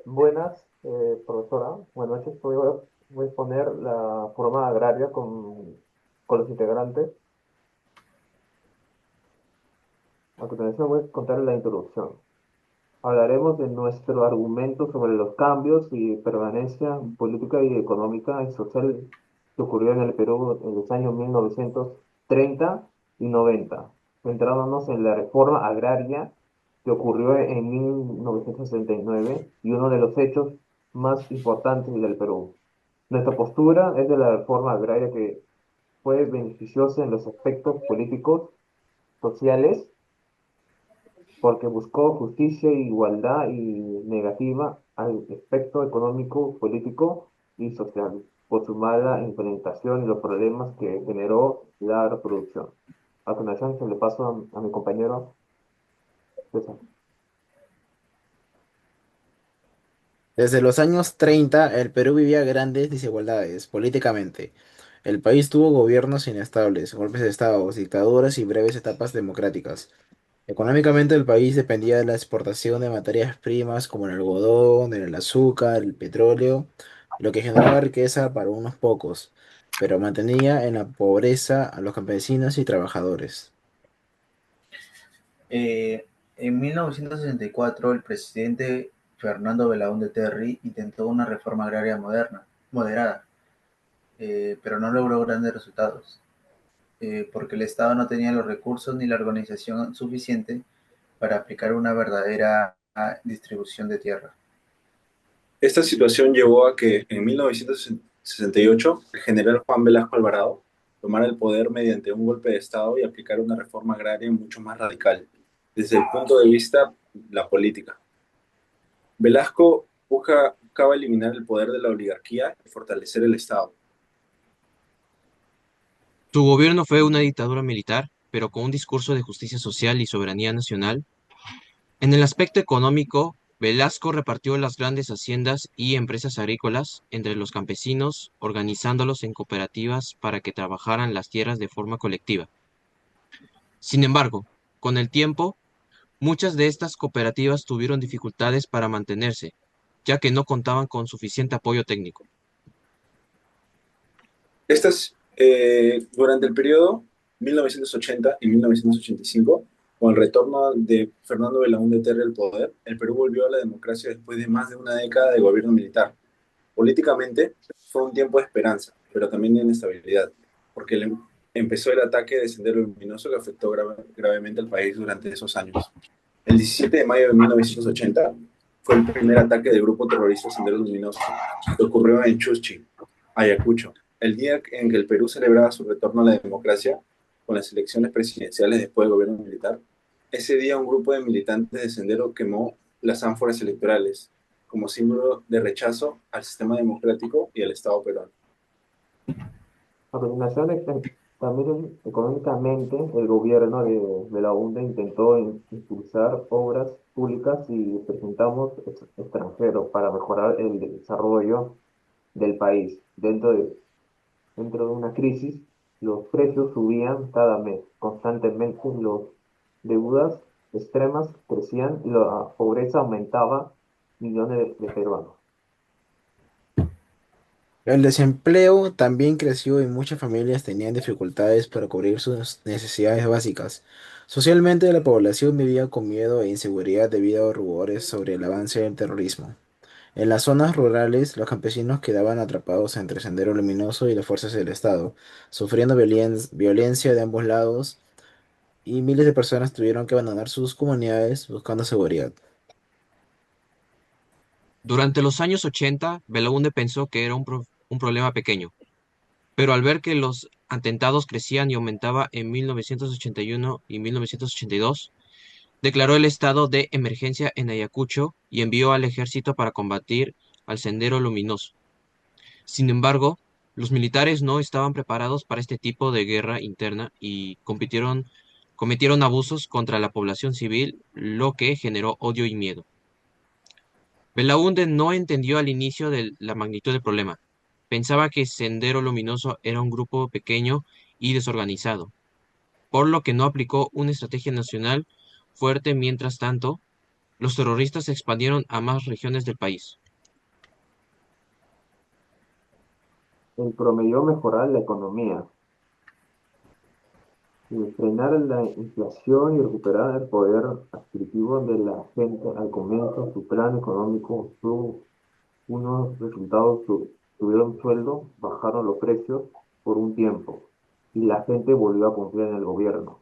Buenas, profesora. Buenas noches. Voy a exponer la forma agraria con los integrantes. A continuación voy a contar la introducción. Hablaremos de nuestro argumento sobre los cambios y permanencia política y económica y social que ocurrió en el Perú en los años 1930 y 90, centrándonos en la reforma agraria que ocurrió en 1969 y uno de los hechos más importantes del Perú. Nuestra postura es de la reforma agraria que fue beneficiosa en los aspectos políticos, sociales, porque buscó justicia e igualdad y negativa al aspecto económico, político y social, por su mala implementación y los problemas que generó la reproducción. A continuación, se le paso a mi compañero César. Desde los años 30, el Perú vivía grandes desigualdades políticamente. El país tuvo gobiernos inestables, golpes de estado, dictaduras y breves etapas democráticas. Económicamente, el país dependía de la exportación de materias primas como el algodón, el azúcar, el petróleo, lo que generaba riqueza para unos pocos, pero mantenía en la pobreza a los campesinos y trabajadores. Eh, en 1964, el presidente Fernando Belaúnde Terry intentó una reforma agraria moderada, pero no logró grandes resultados, porque el Estado no tenía los recursos ni la organización suficiente para aplicar una verdadera distribución de tierra. Esta situación llevó a que en 1968 el general Juan Velasco Alvarado tomara el poder mediante un golpe de Estado y aplicara una reforma agraria mucho más radical desde el punto de vista la política. Velasco buscaba eliminar el poder de la oligarquía y fortalecer el Estado. Su gobierno fue una dictadura militar, pero con un discurso de justicia social y soberanía nacional. En el aspecto económico, Velasco repartió las grandes haciendas y empresas agrícolas entre los campesinos, organizándolos en cooperativas para que trabajaran las tierras de forma colectiva. Sin embargo, con el tiempo, muchas de estas cooperativas tuvieron dificultades para mantenerse, ya que no contaban con suficiente apoyo técnico. Durante el periodo 1980 y 1985, con el retorno de Fernando Belaúnde Terry al poder, el Perú volvió a la democracia después de más de una década de gobierno militar. Políticamente fue un tiempo de esperanza, pero también de inestabilidad, porque empezó el ataque de Sendero Luminoso que afectó gravemente al país durante esos años. El 17 de mayo de 1980 fue el primer ataque del grupo terrorista Sendero Luminoso, que ocurrió en Chuschi, Ayacucho, el día en que el Perú celebraba su retorno a la democracia con las elecciones presidenciales después del gobierno militar. Ese día un grupo de militantes de Sendero quemó las ánforas electorales como símbolo de rechazo al sistema democrático y al Estado peruano. A continuación, también económicamente, el gobierno de la UNDE intentó impulsar obras públicas y presentamos extranjeros para mejorar el desarrollo del país. Dentro de una crisis, los precios subían cada mes, constantemente las deudas extremas crecían y la pobreza aumentaba millones de peruanos. El desempleo también creció y muchas familias tenían dificultades para cubrir sus necesidades básicas. Socialmente, la población vivía con miedo e inseguridad debido a rumores sobre el avance del terrorismo. En las zonas rurales, los campesinos quedaban atrapados entre Sendero Luminoso y las fuerzas del Estado, sufriendo violencia de ambos lados, y miles de personas tuvieron que abandonar sus comunidades buscando seguridad. Durante los años 80, Belaúnde pensó que era un problema pequeño, pero al ver que los atentados crecían y aumentaban en 1981 y 1982, declaró el estado de emergencia en Ayacucho y envió al ejército para combatir al Sendero Luminoso. Sin embargo, los militares no estaban preparados para este tipo de guerra interna y cometieron abusos contra la población civil, lo que generó odio y miedo. Belaúnde no entendió al inicio de la magnitud del problema. Pensaba que Sendero Luminoso era un grupo pequeño y desorganizado, por lo que no aplicó una estrategia nacional fuerte. Mientras tanto, Los terroristas se expandieron a más regiones del país. El prometió mejorar la economía, frenar la inflación y recuperar el poder adquisitivo de la gente. Al comienzo, su plan económico tuvo unos resultados, tuvieron sueldo, bajaron los precios por un tiempo y la gente volvió a confiar en el gobierno.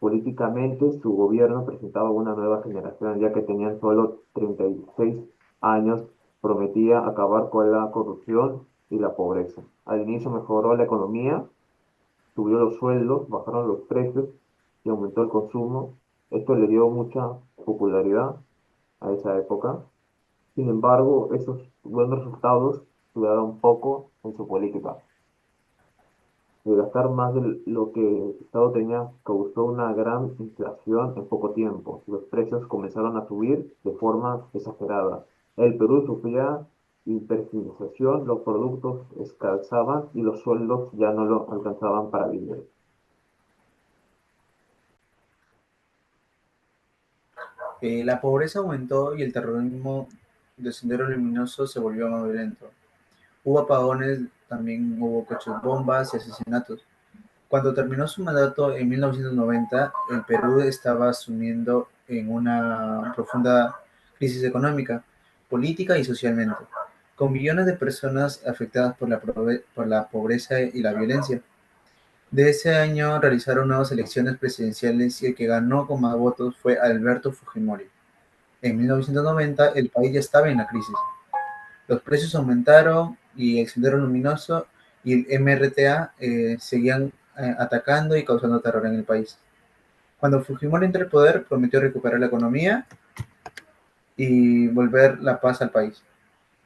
Políticamente, su gobierno presentaba una nueva generación, ya que tenían solo 36 años, prometía acabar con la corrupción y la pobreza. Al inicio mejoró la economía, subió los sueldos, bajaron los precios y aumentó el consumo. Esto le dio mucha popularidad a esa época. Sin embargo, esos buenos resultados duraron poco en su política. De gastar más de lo que el Estado tenía, causó una gran inflación en poco tiempo. Los precios comenzaron a subir de forma exagerada. El Perú sufría hiperinflación, los productos escaseaban y los sueldos ya no lo alcanzaban para vivir. La pobreza aumentó y el terrorismo de Sendero Luminoso se volvió más violento. Hubo apagones, también hubo coches bombas y asesinatos. Cuando terminó su mandato en 1990, el Perú estaba sumiendo en una profunda crisis económica, política y socialmente, con millones de personas afectadas por la pobreza y la violencia. De ese año realizaron nuevas elecciones presidenciales y el que ganó con más votos fue Alberto Fujimori. En 1990 el país ya estaba en la crisis. Los precios aumentaron y el Sendero Luminoso y el MRTA seguían atacando y causando terror en el país. Cuando Fujimori entró al poder, prometió recuperar la economía y volver la paz al país.